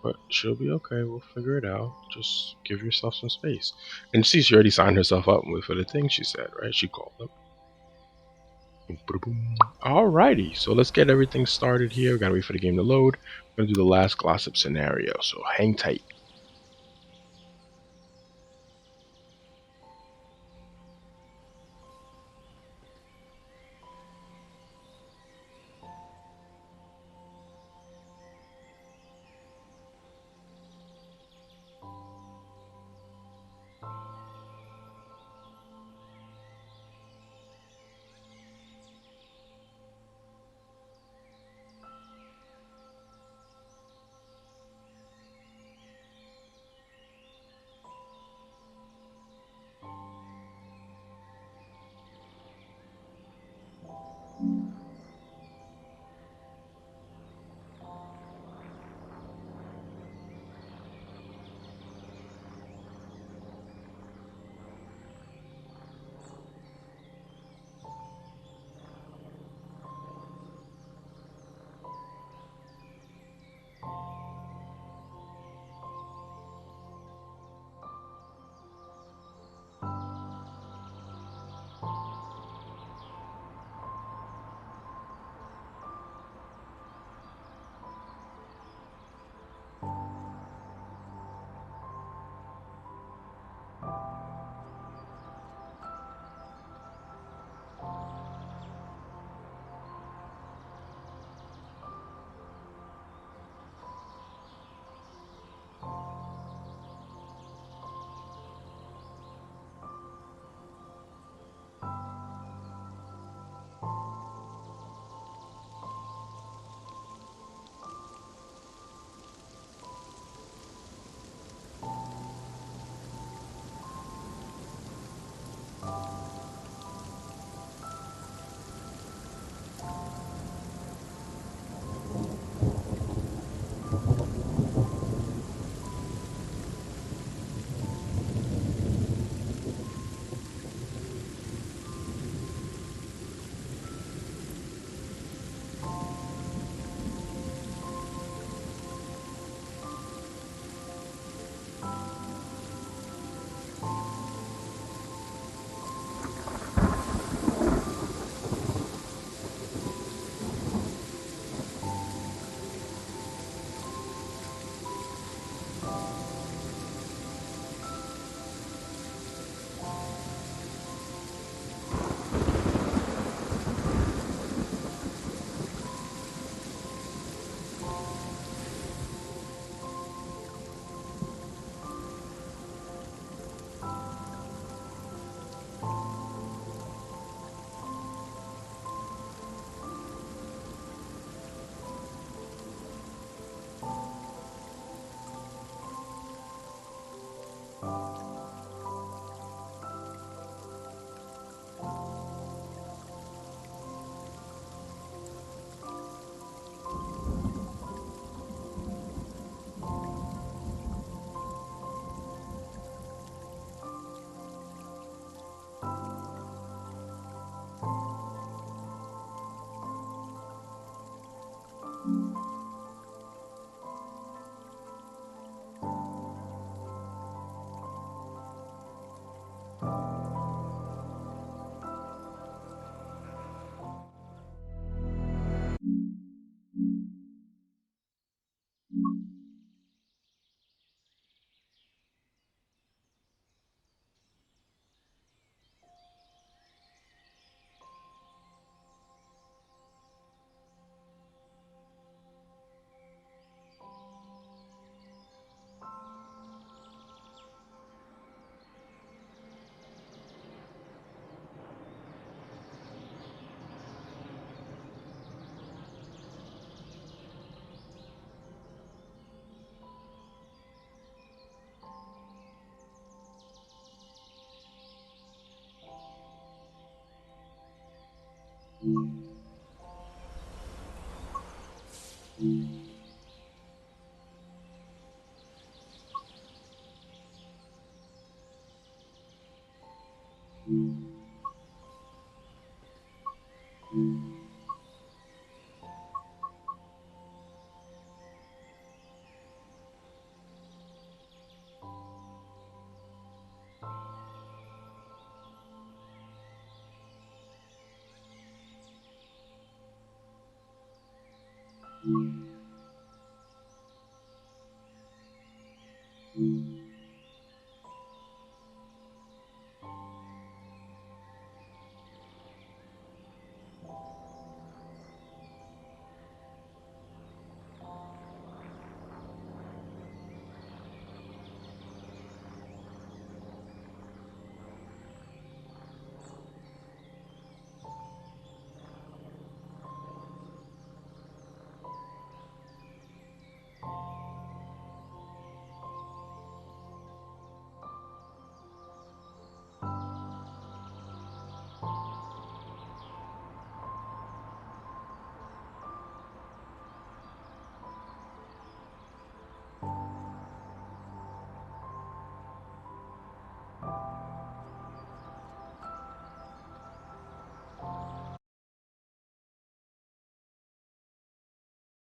but she'll be okay. We'll figure it out. Just give yourself some space. And see, she already signed herself up for the thing she said, right? She called them. Alrighty, so let's get everything started here. We gotta wait for the game to load. We're gonna do the last Glossop scenario, so hang tight.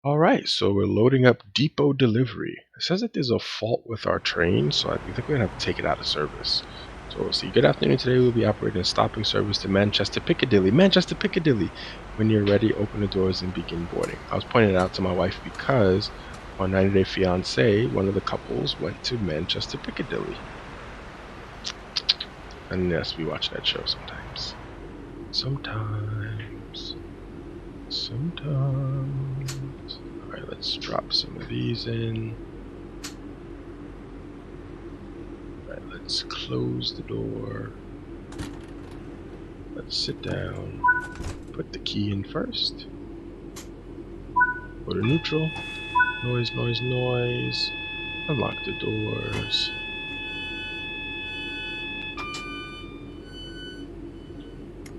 All right, so we're loading up depot delivery. It says that there's a fault with our train, so we think we're gonna have to take it out of service. So we'll see. Good afternoon. Today we'll be operating a stopping service to Manchester Piccadilly. Manchester Piccadilly. When you're ready, open the doors and begin boarding. I was pointing it out to my wife because on 90 Day Fiancé, one of the couples went to Manchester Piccadilly. And yes, we watch that show sometimes. Sometimes. Alright, let's drop some of these in. Alright, let's close the door. Let's sit down. Put the key in first. Go to neutral. Noise, noise, noise. Unlock the doors.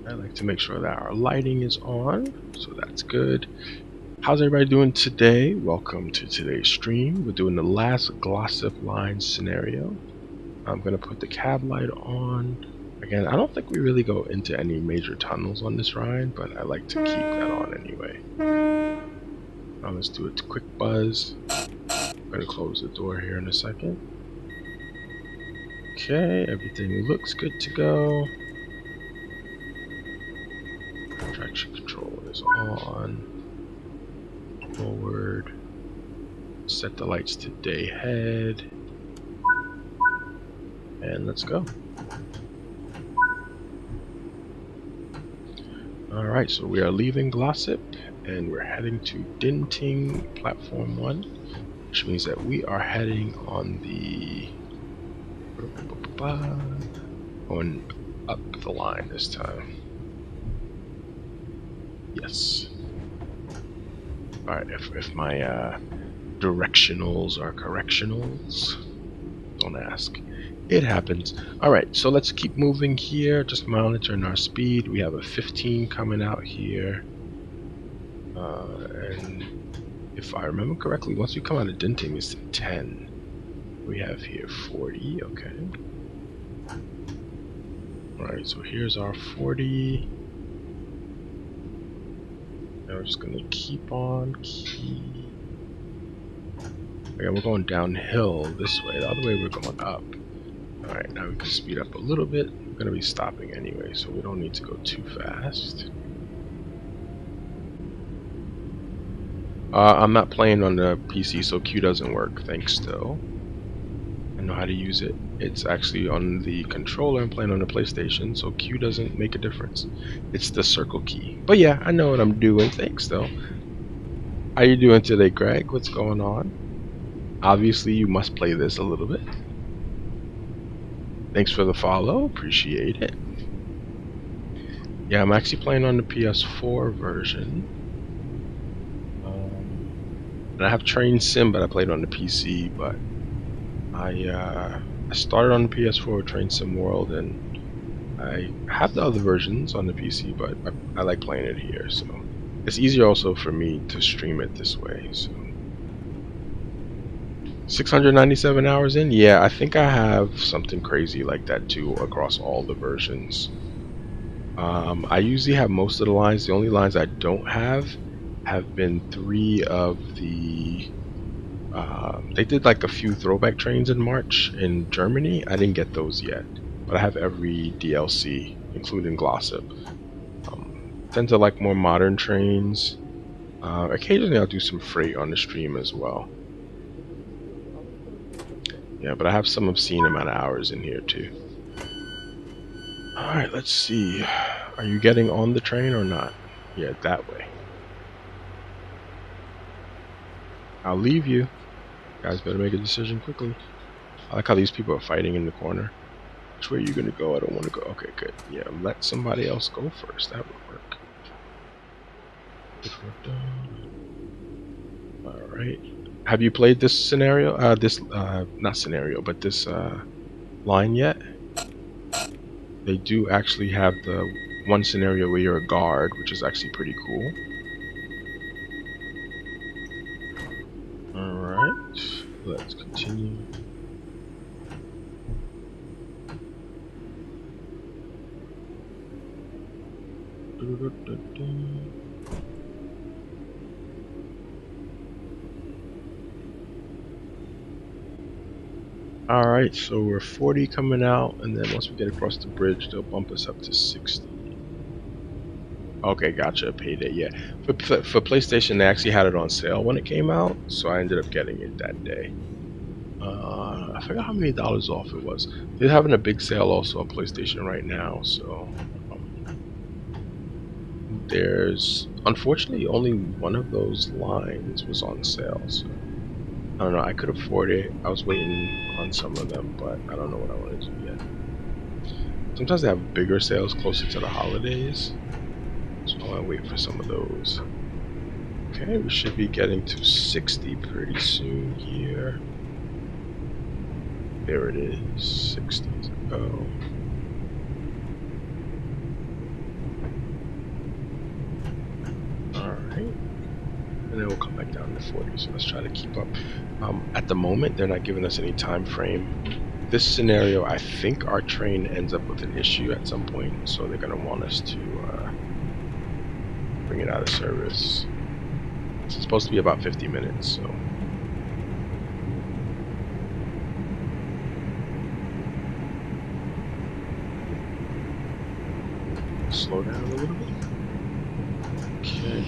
I like to make sure that our lighting is on, so that's good. How's everybody doing today? Welcome to today's stream. We're doing the last Glossop line scenario. I'm going to put the cab light on. Again, I don't think we really go into any major tunnels on this ride, but I like to keep that on anyway. Now let's do a quick buzz. I'm going to close the door here in a second. Okay, everything looks good to go. Traction control is on. Forward. Set the lights to day ahead. And let's go. Alright, so we are leaving Glossop and we're heading to Dinting Platform 1, which means that we are heading on the... going up the line this time. Yes. Alright, if my directionals are correctionals, don't ask. It happens. Alright, so let's keep moving here, just monitoring our speed. We have a 15 coming out here. And if I remember correctly, once we come out of Dinting, it's 10. We have here 40, okay. Alright, so here's our 40. Now we're just gonna keep on. Okay, we're going downhill this way. The other way we're going up. Alright, now we can speed up a little bit. We're gonna be stopping anyway, so we don't need to go too fast. I'm not playing on the PC, so Q doesn't work. Thanks, still. I know how to use it. It's actually on the controller. I'm playing on the PlayStation, so Q doesn't make a difference. It's the circle key. But yeah, I know what I'm doing. Thanks, though. How you doing today, Greg? What's going on? Obviously, you must play this a little bit. Thanks for the follow. Appreciate it. Yeah, I'm actually playing on the PS4 version. And I have Train Sim, but I played on the PC. But I started on the PS4 with Train Sim World, and I have the other versions on the PC, but I like playing it here. So it's easier also for me to stream it this way. So 697 hours in? Yeah, I think I have something crazy like that too across all the versions. I usually have most of the lines. The only lines I don't have been 3 of the... they did like a few throwback trains in March in Germany. I didn't get those yet, but I have every DLC, including Glossop. Tend to like more modern trains. Occasionally I'll do some freight on the stream as well. Yeah, but I have some obscene amount of hours in here too. Alright, let's see. Are you getting on the train or not? Yeah, that way. I'll leave you. Guys better make a decision quickly. I like how these people are fighting in the corner. Which way are you gonna go? I don't want to go. Okay, good. Yeah, let somebody else go first. That would work. Alright. Have you played this scenario? Not scenario, but this line yet? They do actually have the one scenario where you're a guard, which is actually pretty cool. Alright, let's continue. Alright, so we're 40 coming out, and then once we get across the bridge, they'll bump us up to 60. Okay, gotcha, payday, yeah. For PlayStation, they actually had it on sale when it came out, so I ended up getting it that day. I forgot how many dollars off it was. They're having a big sale also on PlayStation right now, so there's unfortunately only one of those lines was on sale. So I don't know. I could afford it. I was waiting on some of them, but I don't know what I want to do yet. Sometimes they have bigger sales closer to the holidays, so I want to wait for some of those. Okay, we should be getting to 60 pretty soon here. There it is, 60 to go. Alright. And then we'll come back down to 40, so let's try to keep up. At the moment, they're not giving us any time frame. This scenario, I think our train ends up with an issue at some point, so they're going to want us to bring it out of service. It's supposed to be about 50 minutes, so... slow down a little bit. Okay.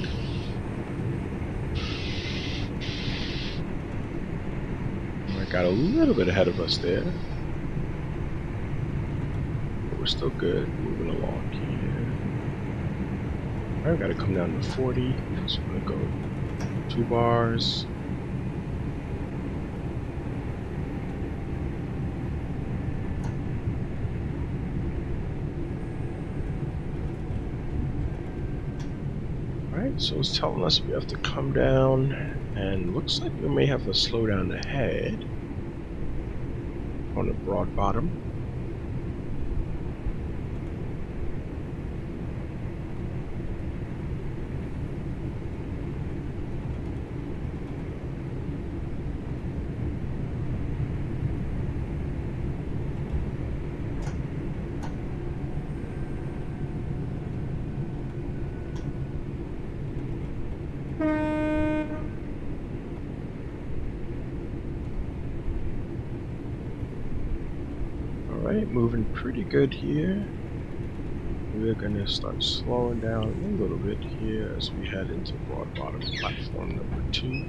I got a little bit ahead of us there. But we're still good, moving along here. Alright, gotta come down to 40, so I'm gonna go 2 bars. Alright, so it's telling us we have to come down, and looks like we may have a slowdown ahead on the broad bottom. Alright, moving pretty good here. We're gonna start slowing down a little bit here as we head into broad bottom platform number 2.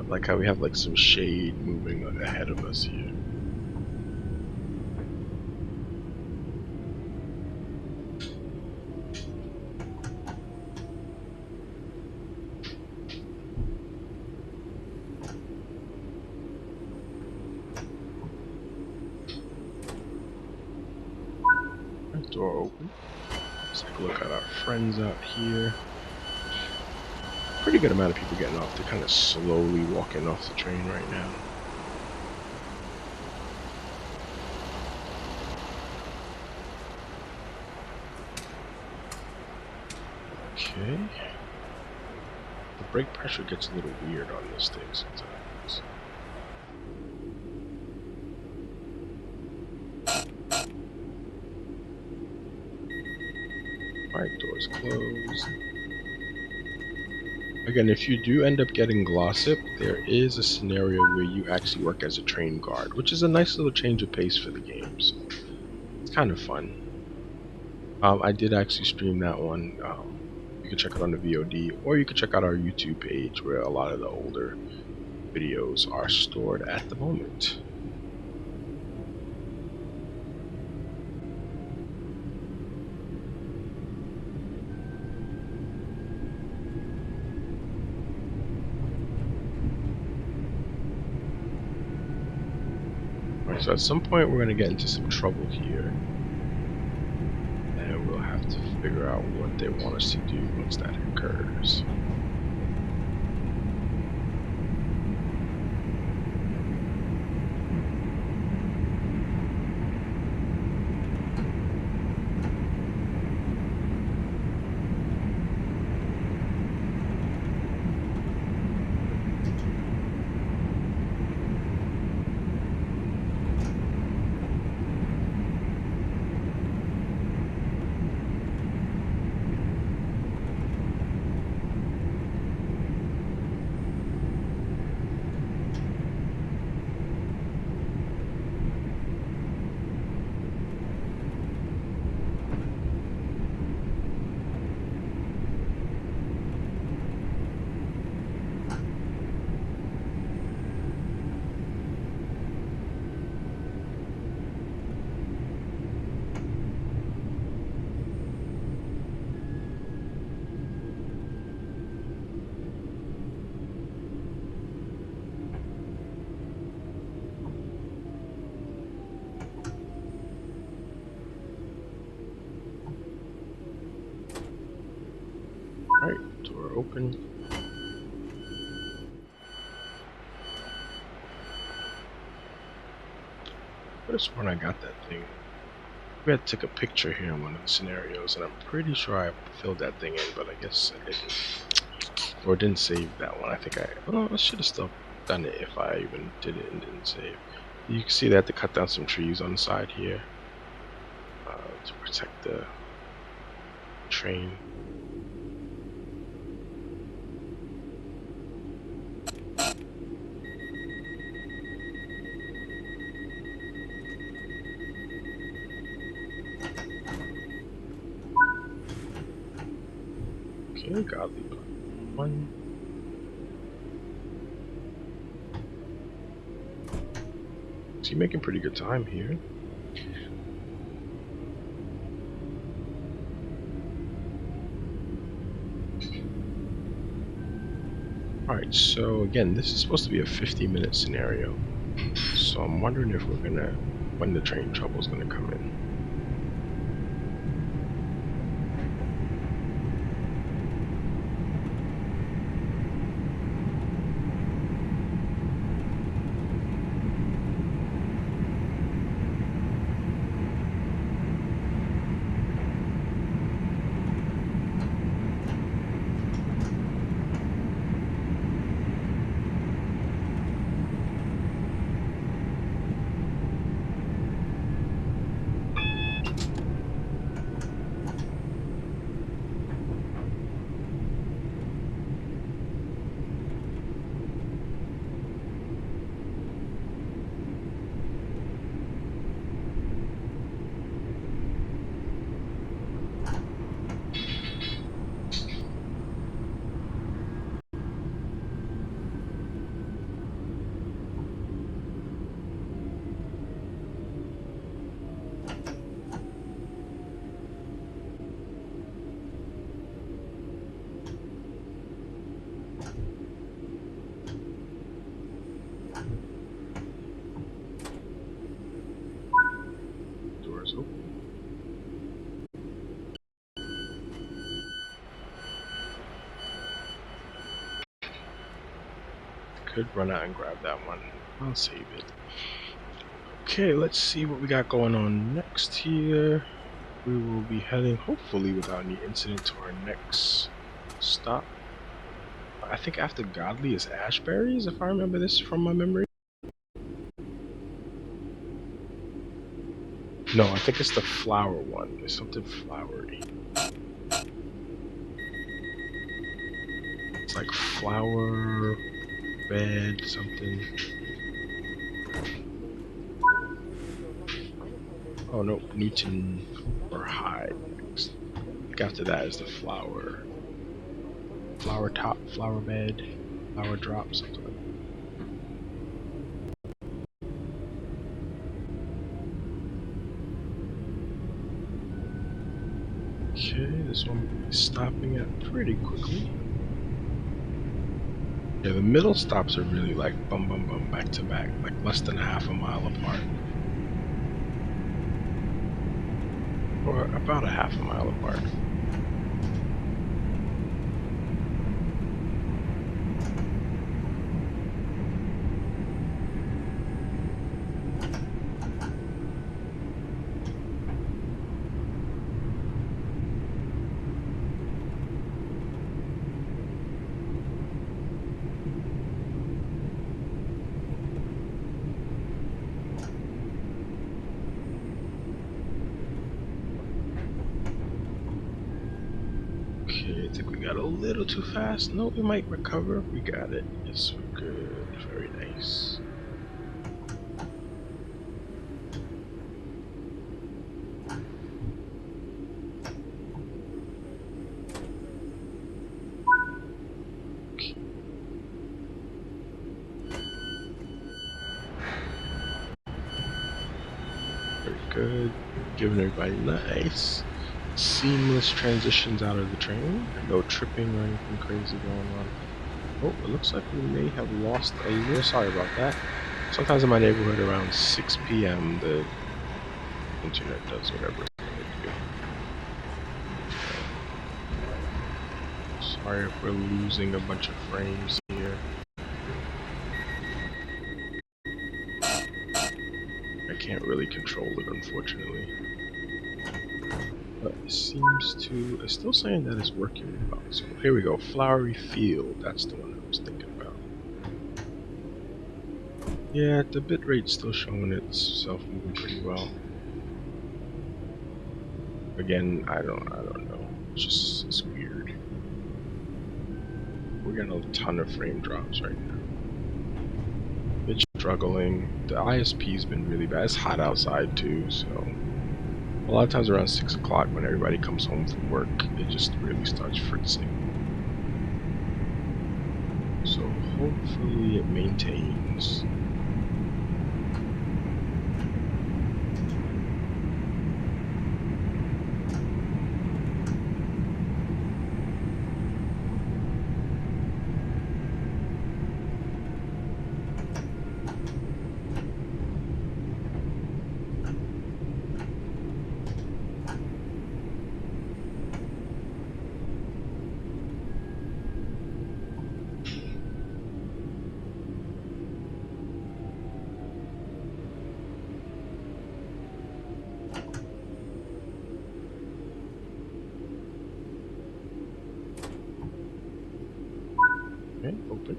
Like how we have like some shade moving ahead of us here. Door open. Let's take a look at our friends out here. Pretty good amount of people getting off. They're kind of slowly walking off the train right now. Okay. The brake pressure gets a little weird on this thing sometimes. Alright, doors closed. Again, if you do end up getting Glossop, there is a scenario where you actually work as a train guard, which is a nice little change of pace for the game, so it's kind of fun. I did actually stream that one. You can check it on the VOD, or you can check out our YouTube page where a lot of the older videos are stored at the moment. Alright, so at some point we're going to get into some trouble here, and we'll have to figure out what they want us to do once that occurs. Alright, door open. I could have sworn I got that thing. We had to take a picture here in one of the scenarios, and I'm pretty sure I filled that thing in, but I guess I didn't. Or didn't save that one. I think I should have still done it if I even did it and didn't save. You can see they had to cut down some trees on the side here to protect the train. Okay, godly one. So you're making pretty good time here. Alright, so again, this is supposed to be a 50-minute scenario. So I'm wondering if when the train trouble is gonna come in. Doors open. Could run out and grab that one. I'll save it. Okay, let's see what we got going on next here. We will be heading, hopefully without any incident, to our next stop. I think after Godly is Ashberries, if I remember this from my memory. No, I think it's the flower one. It's something flowery. It's like flower bed something. Oh no, Newton or Hyde next. I think after that is the flower top, flower bed, flower drop, something like that. Okay, this one will be stopping at pretty quickly. Yeah, the middle stops are really like bum bum bum back to back, like less than half a mile apart. Or about a half a mile apart. Okay, I think we got a little too fast. No, we might recover. We got it. Yes, we're good. Very nice. Very good. Giving everybody nice, seamless transitions out of the train. No tripping or anything crazy going on. Oh, it looks like we may have lost a little. Sorry about that. Sometimes in my neighborhood around 6 p.m. the internet does whatever it's going to do. Sorry if we're losing a bunch of frames here. I can't really control it, unfortunately. But it seems to... It's still saying that it's working well. So here we go. Flowery Field. That's the one I was thinking about. Yeah, the bitrate's still showing itself moving pretty well. Again, I don't know. It's weird. We're getting a ton of frame drops right now. It's struggling. The ISP's been really bad. It's hot outside too, so a lot of times around 6 o'clock when everybody comes home from work, it just really starts fritzing. So hopefully it maintains. Okay, open.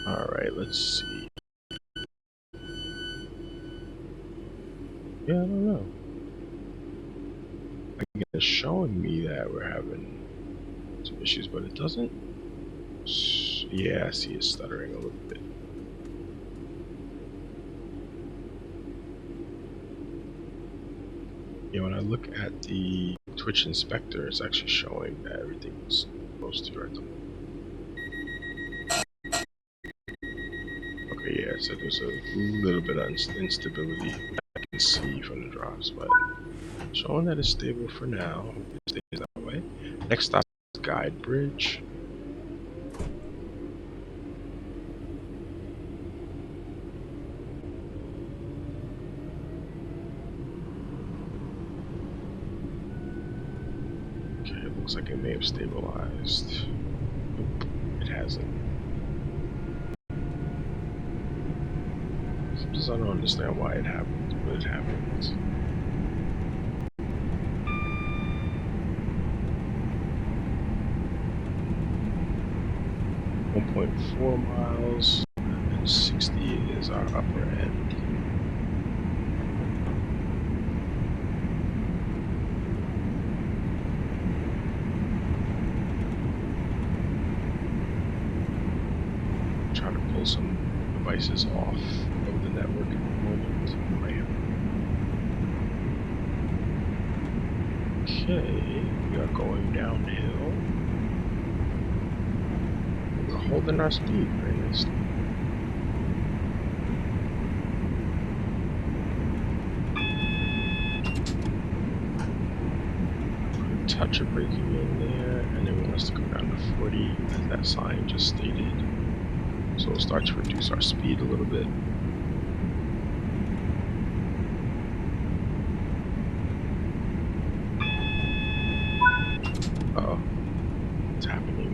Alright, let's see. Yeah, I don't know. Again, it's showing me that we're having some issues, but it doesn't. Yeah, I see it stuttering a little bit. Yeah, when I look at the Twitch inspector, it's actually showing that everything's supposed to right. Okay, yeah, so there's a little bit of instability I can see from the drops, but showing that it's stable for now. Hope it stays that way. Next stop is Guide Bridge. Okay, it looks like it may have stabilized. Nope, it hasn't. Sometimes I don't understand why it happens, but it happens. 1.4 miles, and 60 is our upper end. pull some devices off of the network at the moment. Okay, we are going downhill. We're holding our speed very nicely. Touch of braking in there, and then we want us to go down to 40 as that sign just stated. So we'll start to reduce our speed a little bit. Uh-oh. What's happening?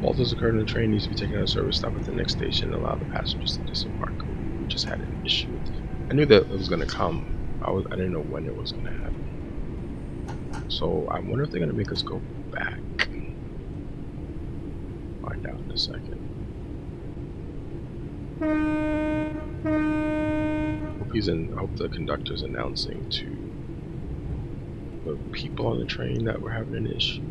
Fault has occurred and the train needs to be taken out of service. Stop at the next station and allow the passengers to disembark. We just had an issue. I knew that it was going to come. I didn't know when it was going to happen. So I wonder if they're going to make us go back. Find out in a second. I hope the conductor's announcing to the people on the train that we're having an issue.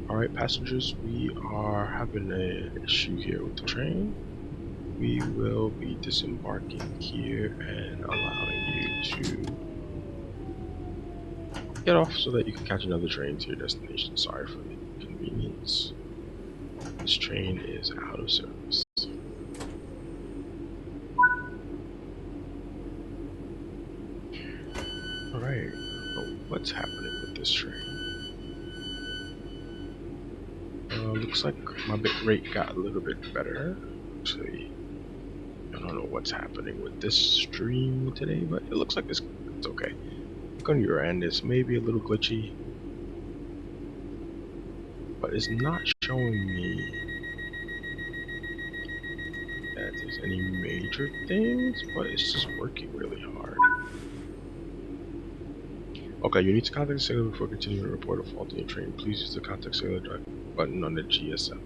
Alright, passengers, we are having an issue here with the train. We will be disembarking here and allowing you to get off so that you can catch another train to your destination. Sorry for the inconvenience. This train is out of service. Alright, so what's happening with this train? Looks like my bit rate got a little bit better. Actually, I don't know what's happening with this stream today, but it looks like it's okay. Look on your end, it's maybe a little glitchy, but it's not showing me that there's any major things, but it's just working really hard. Okay, you need to contact the sailor before continuing to report a fault in your train. Please use the contact sailor drive button on the GSM.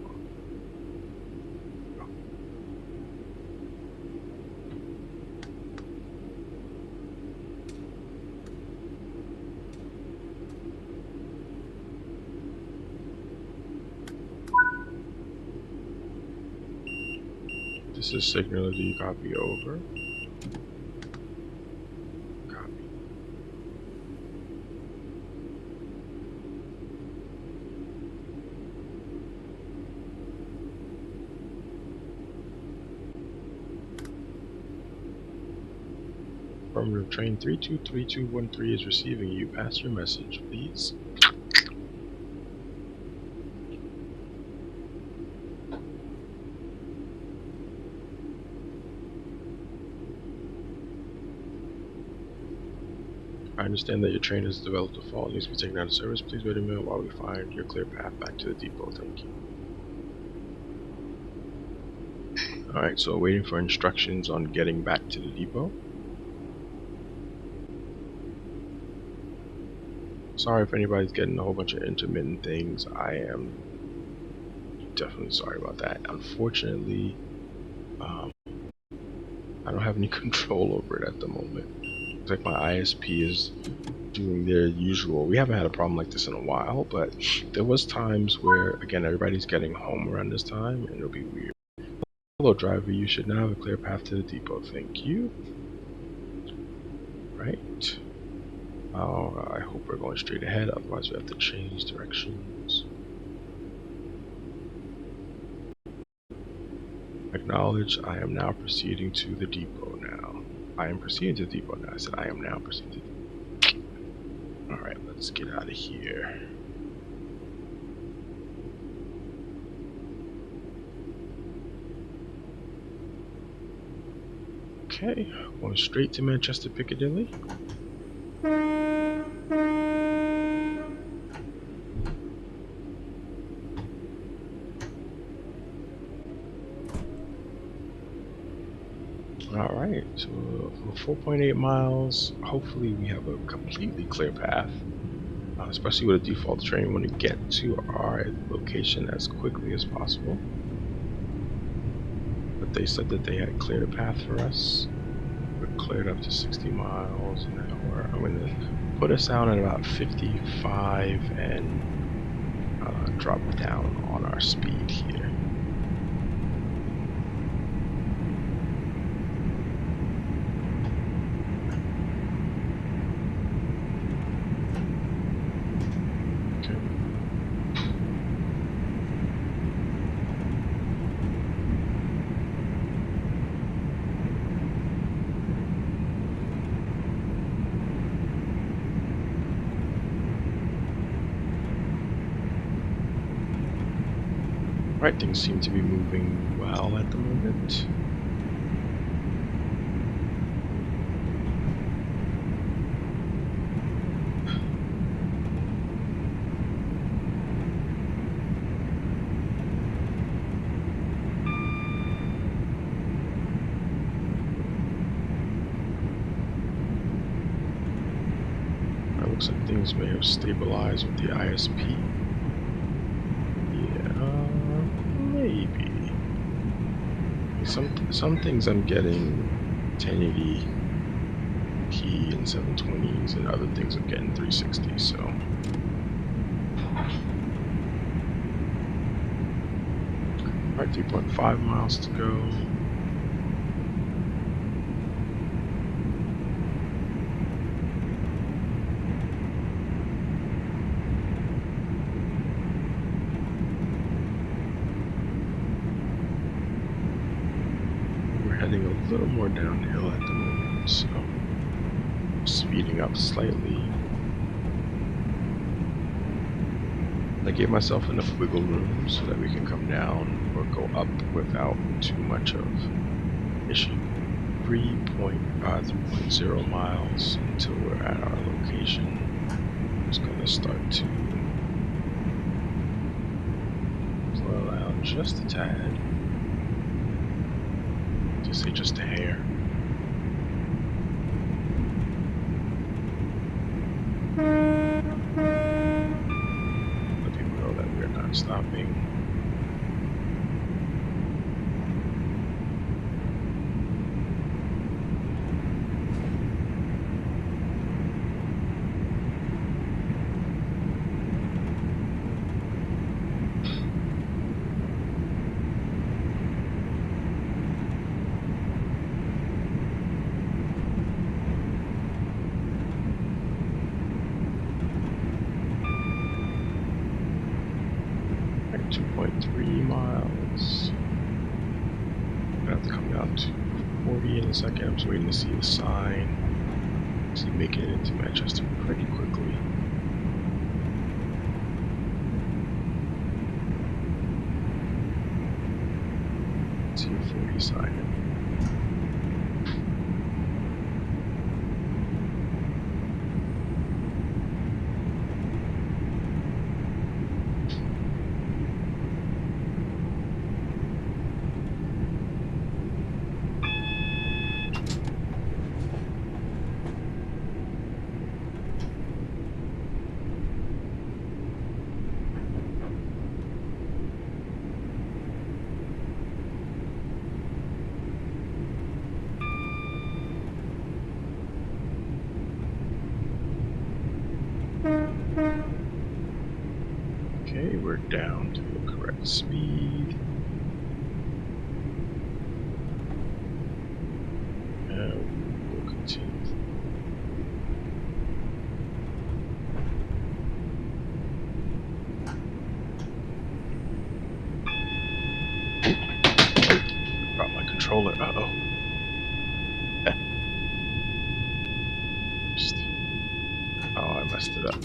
This is signal. Do you copy over? Copy. Affirmative. Train 323213 is receiving you. Pass your message, please. I understand that your train has developed a fault and needs to be taken out of service. Please wait a minute while we find your clear path back to the depot. Thank you. Alright, so waiting for instructions on getting back to the depot. Sorry if anybody's getting a whole bunch of intermittent things. I am definitely sorry about that. Unfortunately, I don't have any control over it at the moment. It's like my ISP is doing their usual. We haven't had a problem like this in a while, but there was times where, again, everybody's getting home around this time, and it'll be weird. Hello, driver. You should now have a clear path to the depot. Thank you. Right. I hope we're going straight ahead, otherwise we have to change directions. Acknowledge, I am now proceeding to the depot now. I am proceeding to the depot now. I said I am now proceeding to the depot. Alright, let's get out of here. Okay, going straight to Manchester Piccadilly. Alright, so for 4.8 miles, hopefully we have a completely clear path. Especially with a default train, we want to get to our location as quickly as possible. But they said that they had cleared a path for us. We're cleared up to 60 miles an hour. I'm going to put us out at about 55 and drop down on our speed here. Okay. Right, things seem to be moving well at the moment. It looks like things may have stabilized with the ISP. Yeah, maybe. Some things I'm getting 1080p and 720s, and other things I'm getting 360. So, alright, 3.5 miles to go. Heading a little more downhill at the moment, so speeding up slightly. I gave myself enough wiggle room so that we can come down or go up without too much of issue. 3.0 miles until we're at our location. I'm just gonna start to slow down just a tad. To say just a hair. Let people know that we're not stopping. Like 2.3 miles. I'm gonna have to come down to 40 in a second. I'm just waiting to see the sign. See, making it into Manchester pretty quickly. See a 40 sign. Okay, we're down to the correct speed. And we'll continue. Got my controller. Uh-oh. Oh, I messed it up.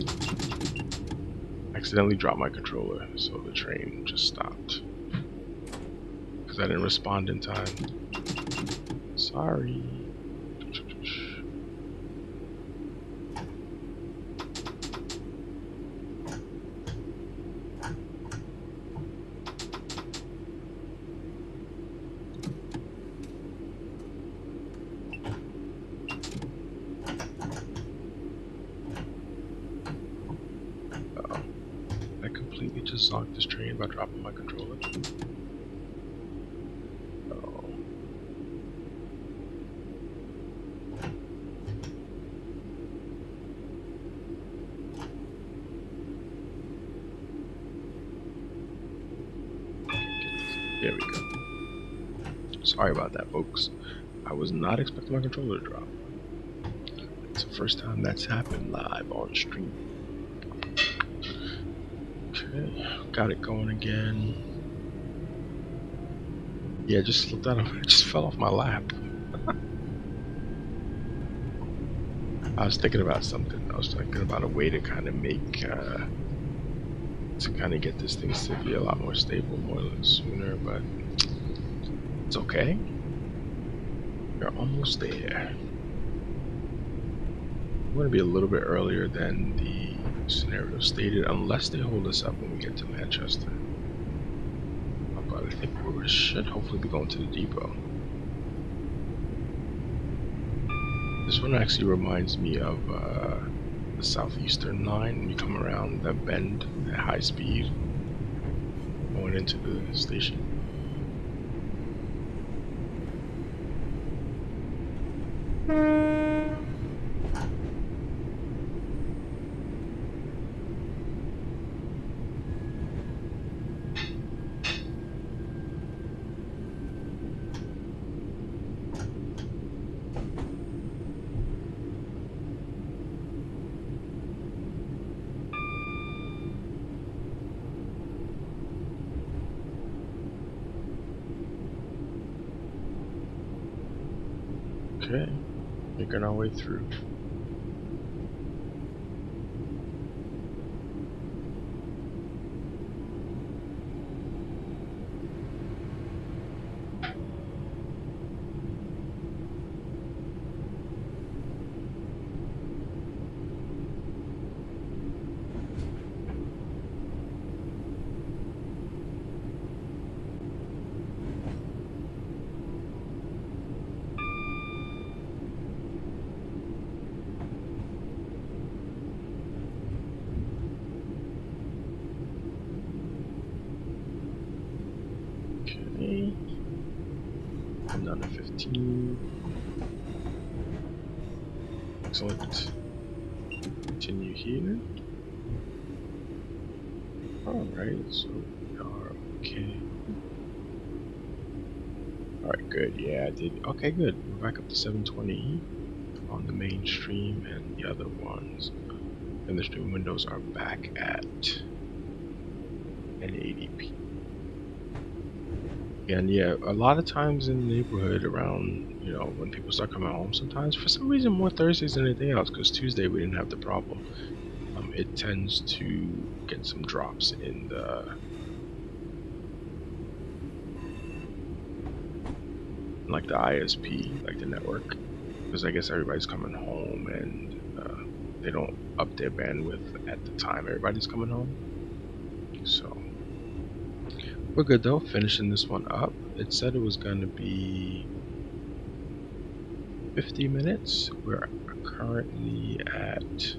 Accidentally dropped my controller, so the train just stopped. Because I didn't respond in time. Sorry. basically just zonked this train by dropping my controller. Oh. There we go. Sorry about that, folks. I was not expecting my controller to drop. It's the first time that's happened live on stream. Okay, got it going again. Yeah, just slipped out of it. Just fell off my lap. I was thinking about something. I was thinking about a way to kind of make, to kind of get this thing to be a lot more stable, more sooner, but it's okay. We're almost there. We're going to be a little bit earlier than the scenario stated, unless they hold us up when we get to Manchester. But I think we should hopefully be going to the depot. This one actually reminds me of the Southeastern line when you come around the bend at high speed going into the station. Okay, making our way through. Okay, I'm down to 15. Excellent. Continue here. Alright, so we are okay. Alright, good. Yeah, I did. Okay, good. We're back up to 720 on the main stream, and the other ones and the stream windows are back at 1080p. And yeah, a lot of times in the neighborhood around, you know, when people start coming home, sometimes for some reason more Thursdays than anything else, because Tuesday we didn't have the problem. It tends to get some drops in the like the ISP, like the network, because I guess everybody's coming home and they don't up their bandwidth at the time everybody's coming home. So we're good though, finishing this one up. It said it was going to be 50 minutes. We're currently at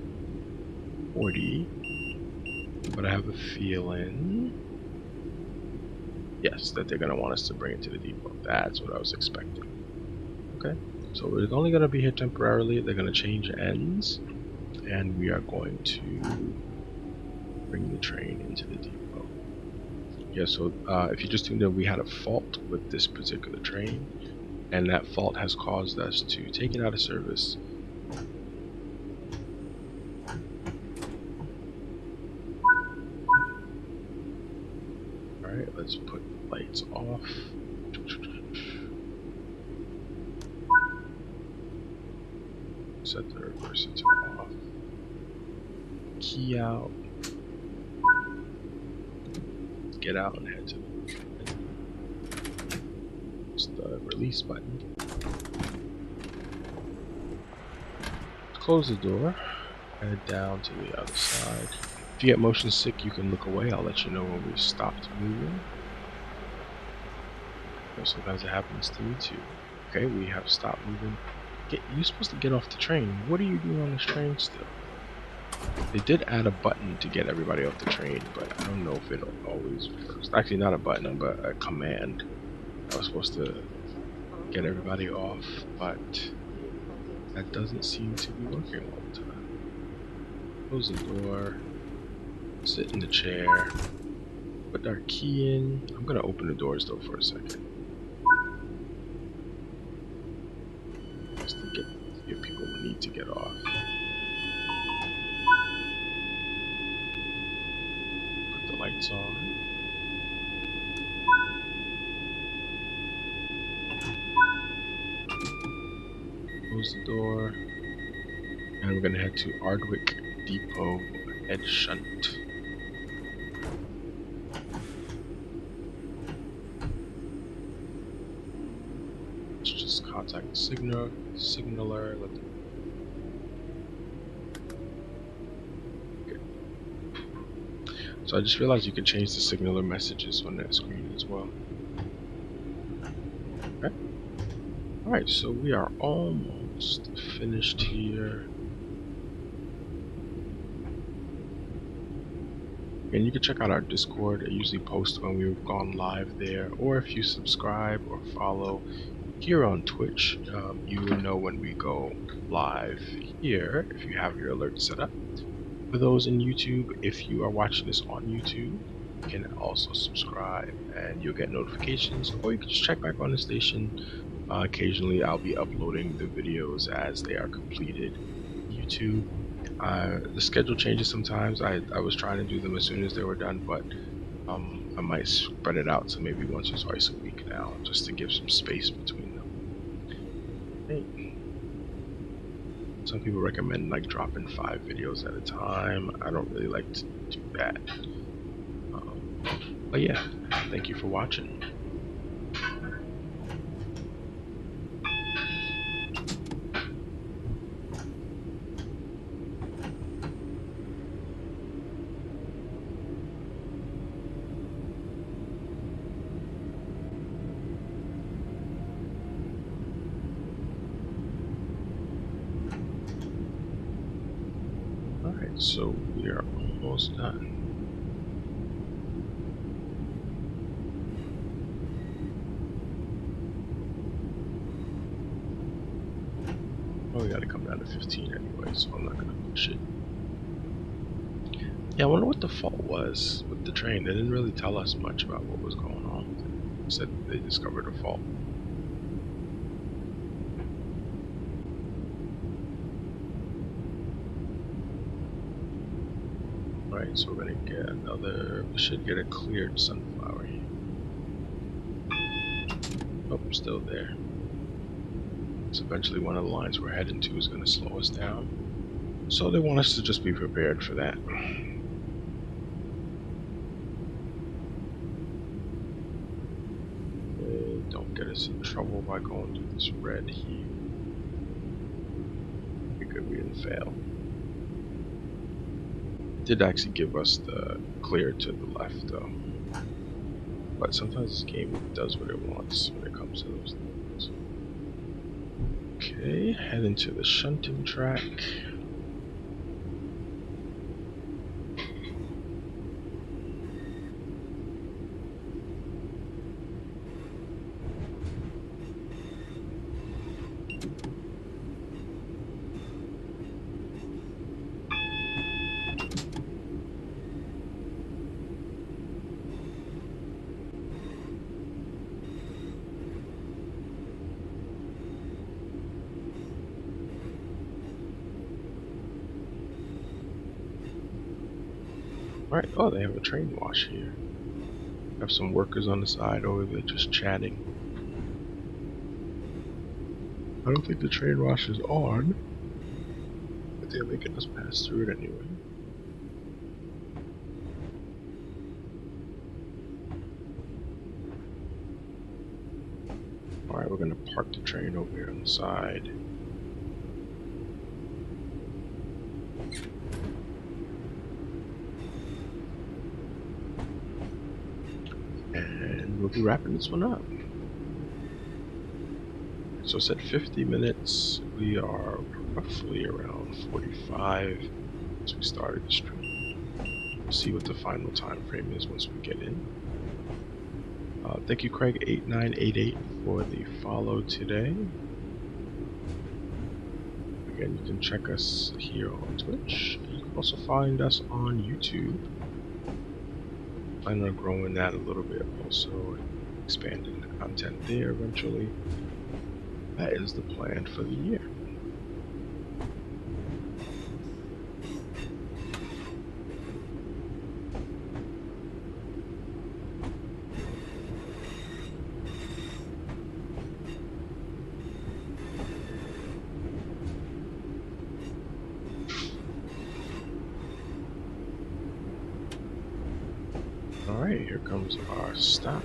40, but I have a feeling, yes, that they're going to want us to bring it to the depot. That's what I was expecting. Okay, so we're only going to be here temporarily. They're going to change ends, and we are going to bring the train into the depot. Yeah, so if you just tuned in, we had a fault with this particular train, and that fault has caused us to take it out of service. Alright, let's put lights off. Set the reverser to off. Key out. Get out and head to the release button. Close the door. Head down to the other side. If you get motion sick, you can look away. I'll let you know when we've stopped moving. Sometimes it happens to me too. Okay, we have stopped moving. You're supposed to get off the train. What are you doing on this train still? They did add a button to get everybody off the train, but I don't know if it always works. Actually, not a button, but a command that was supposed to get everybody off, but that doesn't seem to be working all the time. Close the door, sit in the chair, put our key in. I'm gonna open the doors though for a second, just to get people who need to get off. Put the lights on. Close the door, and we're gonna head to Ardwick Depot Head Shunt. Let's just contact the signaler. So I just realized you can change the signaler messages on that screen as well. Okay. Alright, so we are almost finished here. And you can check out our Discord. I usually post when we've gone live there. Or if you subscribe or follow here on Twitch, you will know when we go live here if you have your alerts set up. For those in YouTube, if you are watching this on YouTube, you can also subscribe and you'll get notifications, or you can just check back on the station. Occasionally I'll be uploading the videos as they are completed. YouTube, the schedule changes sometimes. I was trying to do them as soon as they were done, but I might spread it out to maybe once or twice a week now, just to give some space between them. Hey. Some people recommend like dropping 5 videos at a time. I don't really like to do that. But yeah, thank you for watching. Alright, so we are almost done. Oh, we gotta come down to 15 anyway, so I'm not gonna push it. Yeah, I wonder what the fault was with the train. They didn't really tell us much about what was going on with it. They said they discovered a fault. Alright, so we're gonna get another, we should get a cleared sunflower here. Oh, still there. So eventually one of the lines we're heading to is gonna slow us down. So they want us to just be prepared for that. Don't get us in trouble by going through this red here. Be good we didn't fail. It did actually give us the clear to the left though. But sometimes this game does what it wants when it comes to those things. Okay, head into the shunting track. Alright, oh, they have a train wash here. Have some workers on the side over there just chatting. I don't think the train wash is on, but they're making us pass through it anyway. Alright, we're gonna park the train over here on the side. And we'll be wrapping this one up. So it's at 50 minutes. We are roughly around 45. as we started the stream. We'll see what the final time frame is once we get in. Thank you, Craig8988, for the follow today. Again, you can check us here on Twitch. You can also find us on YouTube. Planning on growing that a little bit, also expanding the content there eventually. That is the plan for the year. Alright, here comes our stop.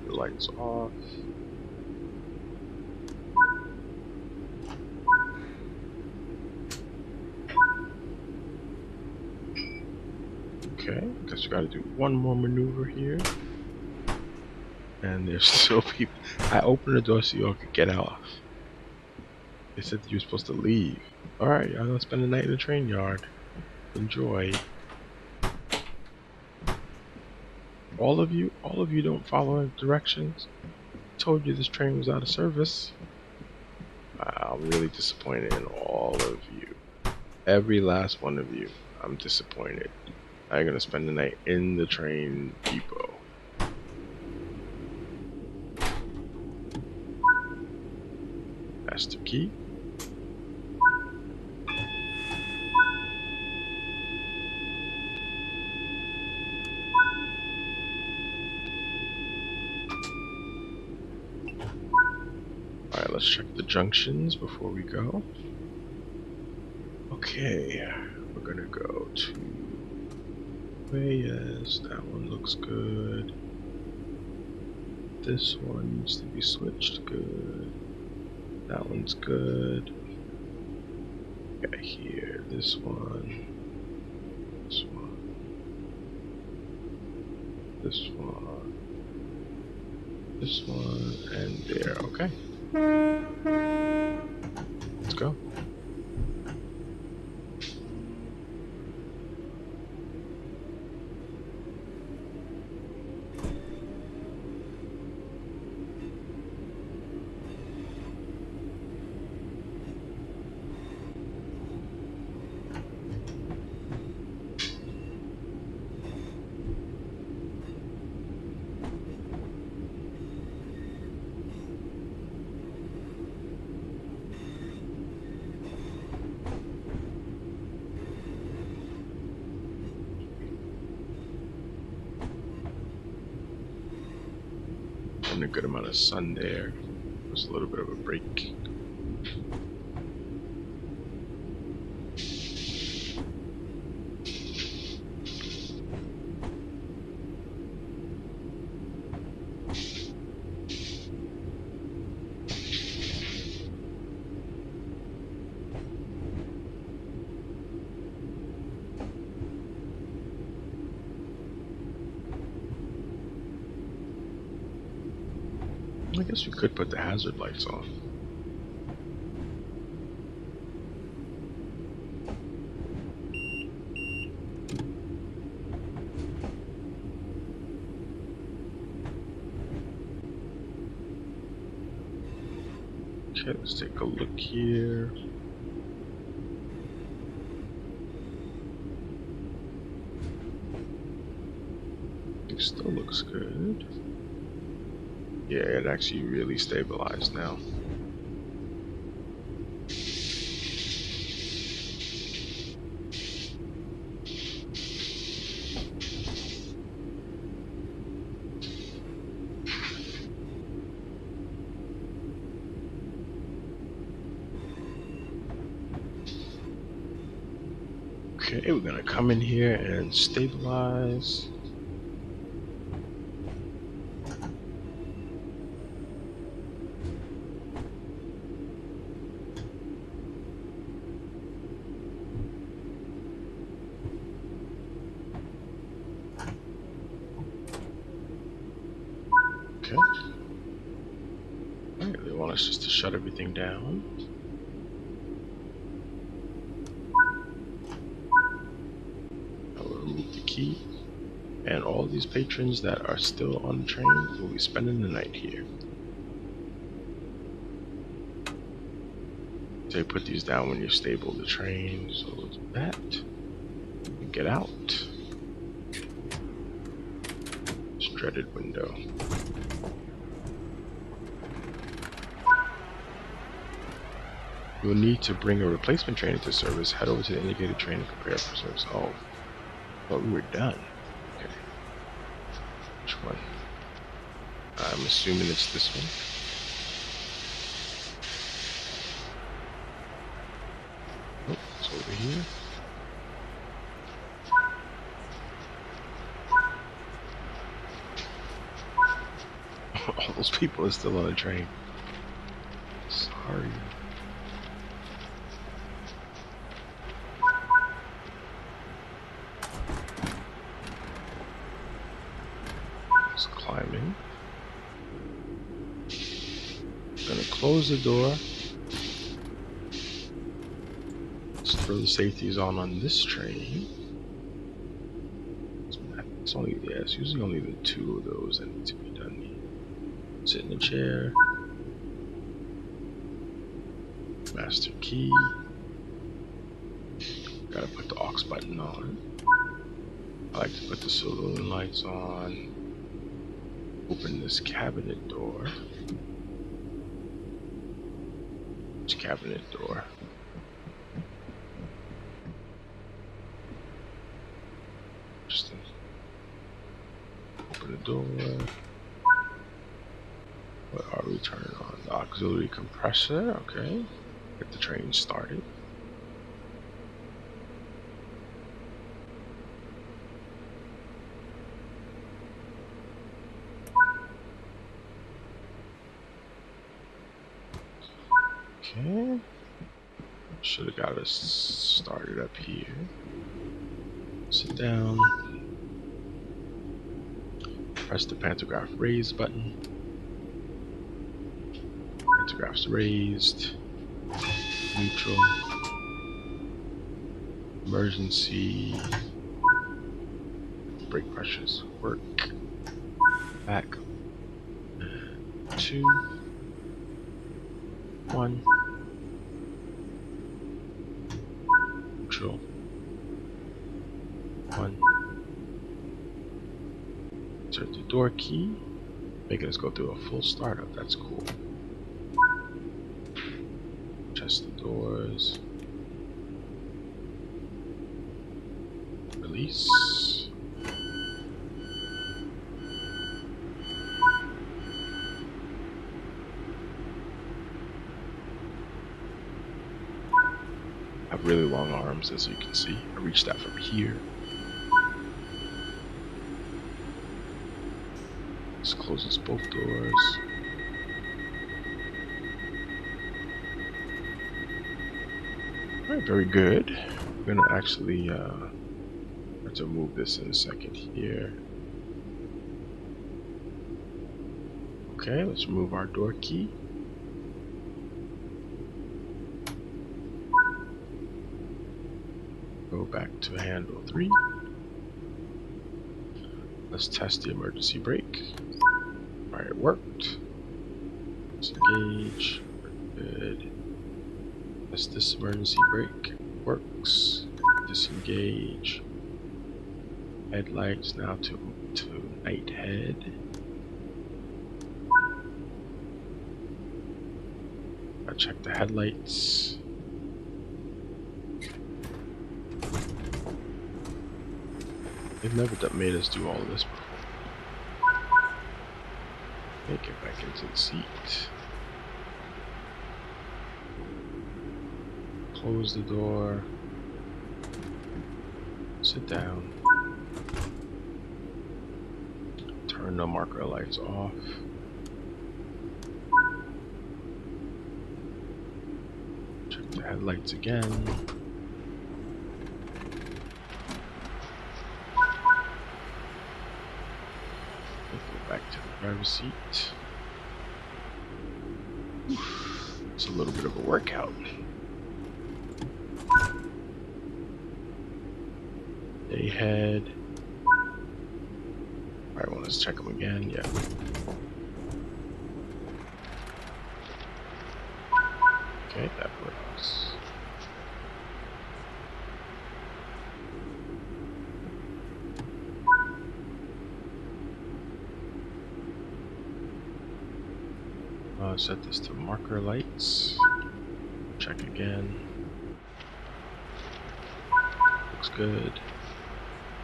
The lights off. Okay, guess we gotta do one more maneuver here. And there's still people. I opened the door so y'all could get out. They said that you were supposed to leave. Alright, y'all gonna spend the night in the train yard. Enjoy. All of you don't follow directions. Told you this train was out of service. I'm really disappointed in all of you. Every last one of you. I'm disappointed. I'm gonna spend the night in the train depot. Master key. Alright, let's check the junctions before we go. Okay, we're gonna go to Reyes. That one looks good. This one needs to be switched. Good. That one's good. Okay, here. This one. This one. This one. This one. And there. Okay. Let's go. And a good amount of sun there. There's a little bit of a break. I guess we could put the hazard lights on. Okay, let's take a look here. It still looks good. Yeah, it actually really stabilized now. Okay, we're gonna come in here and stabilize. Okay. Alright, they want us just to shut everything down. I will remove the key. And all these patrons that are still on the train will be spending the night here. So you put these down when you stable the train. So let's do that. And get out. This dreaded window. You will need to bring a replacement train into service. Head over to the indicated train and prepare for service. Oh, thought we were done. Okay. Which one? I'm assuming it's this one. Oh, it's over here. All those people are still on the train. Sorry. Just climbing. Gonna close the door. Let's throw the safeties on this train. It's only, yeah, it's usually only the two of those that need to be done. Sit in the chair. Master key. Gotta put the aux button on. I like to put the saloon lights on. Open this cabinet door. Which cabinet door? Interesting. Open the door. What are we turning on? The auxiliary compressor. Okay. Get the train started. Okay. Should have got us started up here. Sit down. Press the pantograph raise button. Pantograph's raised. Neutral. Emergency. Brake pressures work. Back. 2. 1. Neutral. 1. Insert the door key. Making us go through a full startup. That's cool. Adjust the doors. Release. I have really long arms, as you can see. I reach that from here. This closes both doors. Alright, very good. We're gonna actually have to move this in a second here. Okay, let's remove our door key. Go back to handle 3. Let's test the emergency brake. Alright, it worked. Disengage. Good. Test this emergency brake. Works. Disengage. Headlights now to night head. I check the headlights. They've never made us do all of this before. Okay, get back into the seat. Close the door. Sit down. Turn the marker lights off. Check the headlights again. Go back to the driver's seat. It's a little bit of a workout. Day head. Alright, well, let's check them again. Yeah. Okay, that works. Set this to marker lights. Check again. Looks good.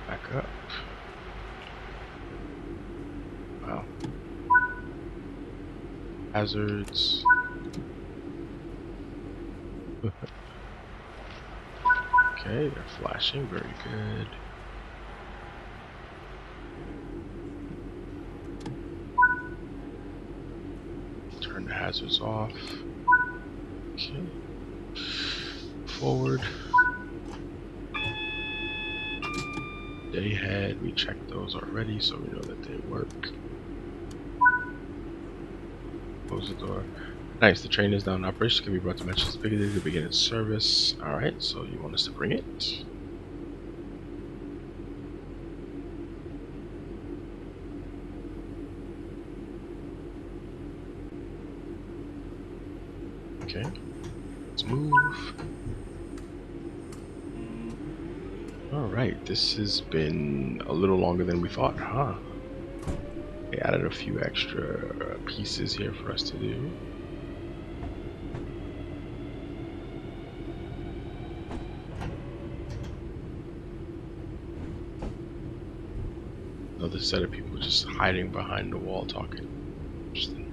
Back up. Wow. Hazards. Okay, they're flashing. Very good. Turn the hazards off. Okay. Forward. Day head, we checked those already, so we know that they work. Close the door. Nice, the train is now in operation. Can be brought to Manchester Piccadilly to begin its service. Alright, so you want us to bring it? Okay, let's move. Alright, this has been a little longer than we thought, huh? They added a few extra pieces here for us to do. Another set of people just hiding behind the wall talking. Interesting.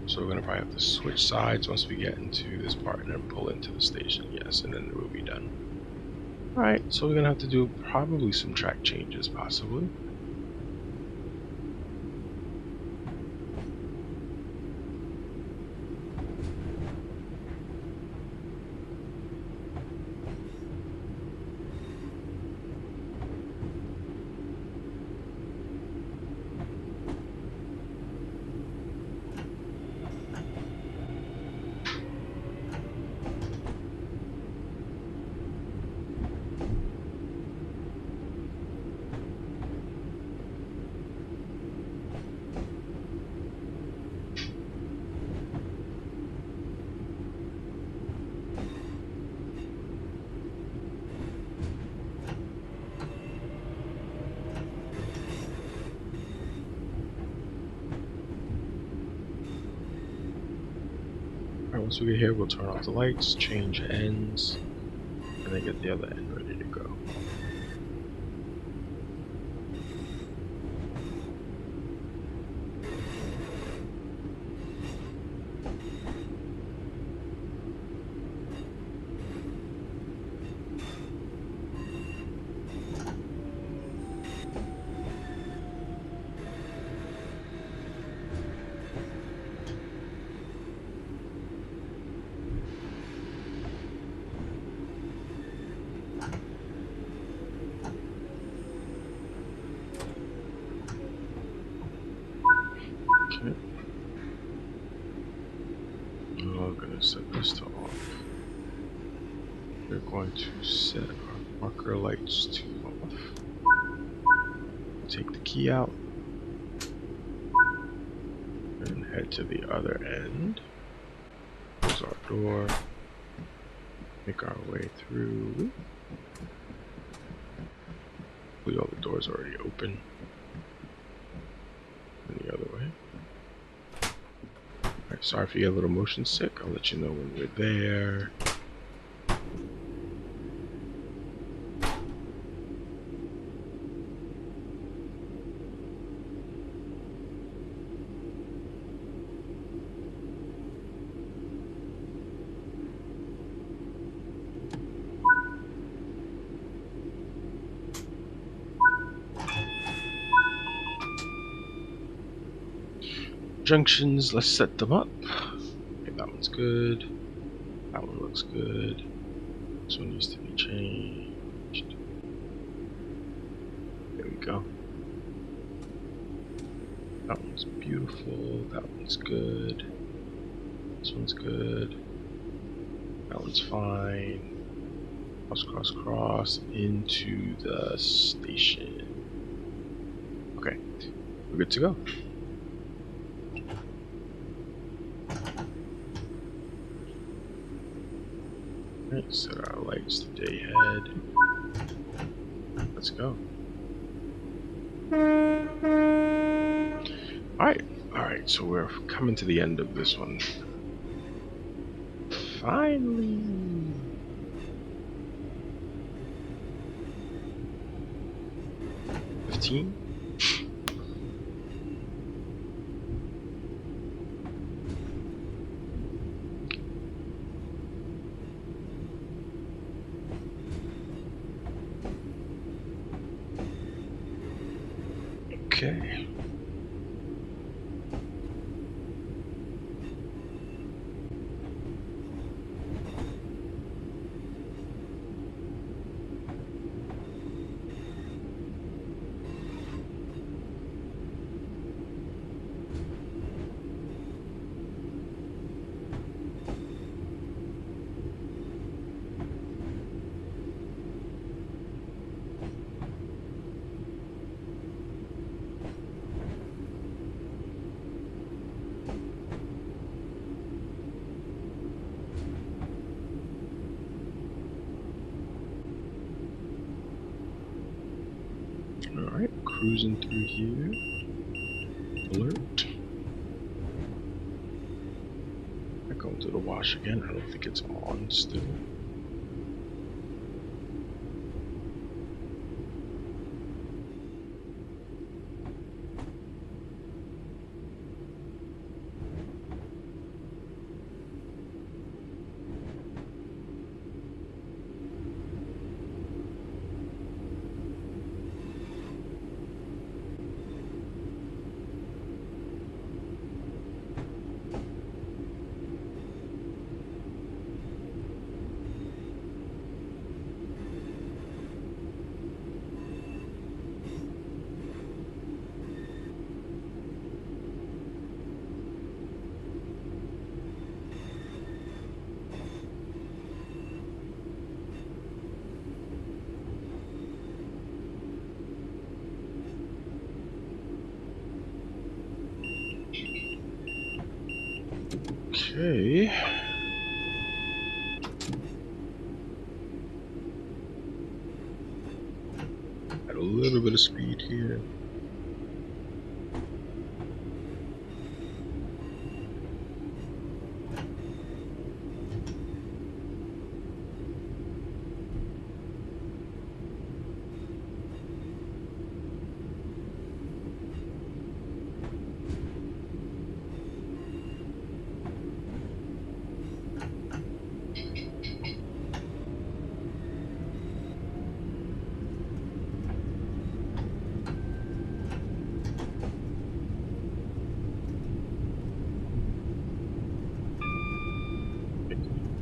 So we're gonna probably have to switch sides once we get into this part and then pull into the station. Yes, and then we'll be done. Alright, so we're gonna have to do probably some track changes, possibly. Alright, once we get here, we'll turn off the lights, change ends, and then get the other end ready to go. Okay. We're gonna set this to off. We're going to set our marker lights to off. Take the key out and head to the other end. Close our door. Make our way through. Hopefully all the doors are already open. And the other way. Alright, sorry if you get a little motion sick. I'll let you know when we're there. junctions, let's set them up. Okay, that one's good. That one looks good. This one needs to be changed. There we go. That one's beautiful. That one's good. This one's good. That one's fine. Cross, cross, cross into the station. Okay, we're good to go. Alright, set our lights to day ahead. Let's go. Alright, so we're coming to the end of this one. Finally! 15? Okay. Alright, cruising through here. Alert. I go into the wash again. I don't think it's on still. Okay. Add a little bit of speed here.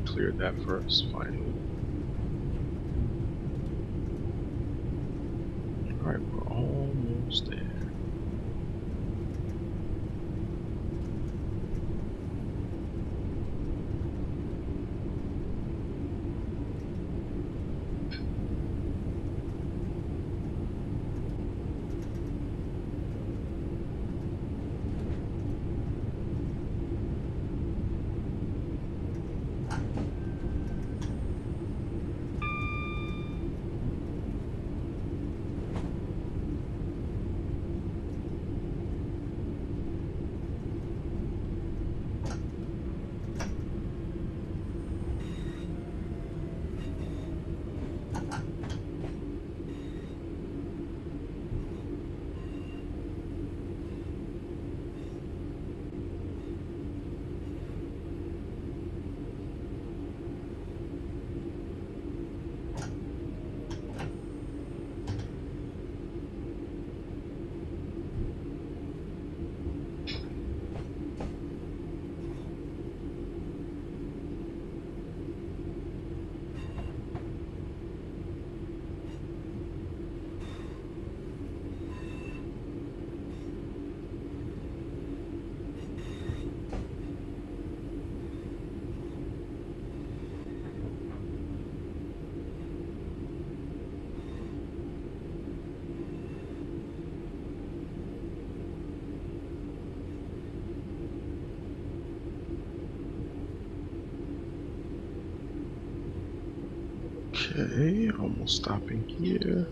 Cleared that first, finally. Alright, we're almost there. Okay, almost stopping here.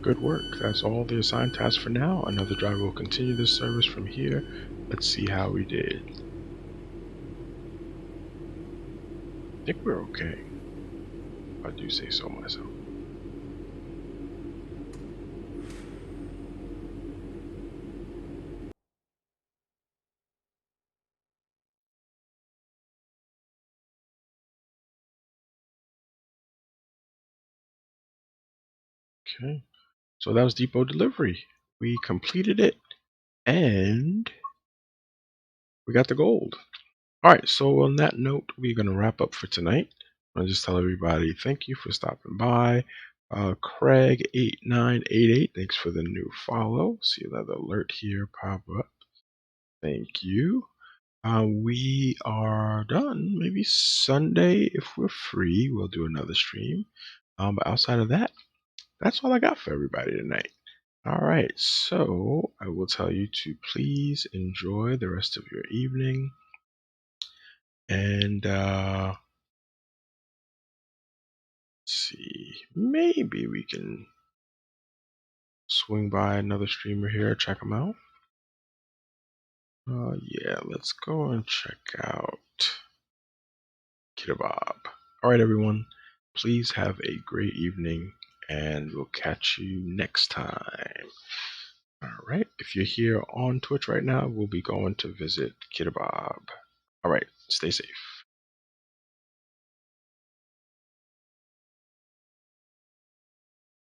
Good work. That's all the assigned tasks for now. Another driver will continue this service from here. Let's see how we did. I think we're okay. I do say so myself. Okay. So that was depot delivery. We completed it and we got the gold. All right. So on that note, we're going to wrap up for tonight. I'll just tell everybody thank you for stopping by. Craig8988, thanks for the new follow. See another alert here pop up. Thank you. We are done. Maybe Sunday, if we're free, we'll do another stream. But outside of that, that's all I got for everybody tonight. All right, so I will tell you to please enjoy the rest of your evening. And let's see, maybe we can swing by another streamer here, check them out. Yeah, let's go and check out Kebab. All right, everyone. Please have a great evening, and we'll catch you next time. All right. If you're here on Twitch right now, we'll be going to visit Kebab. All right. Stay safe.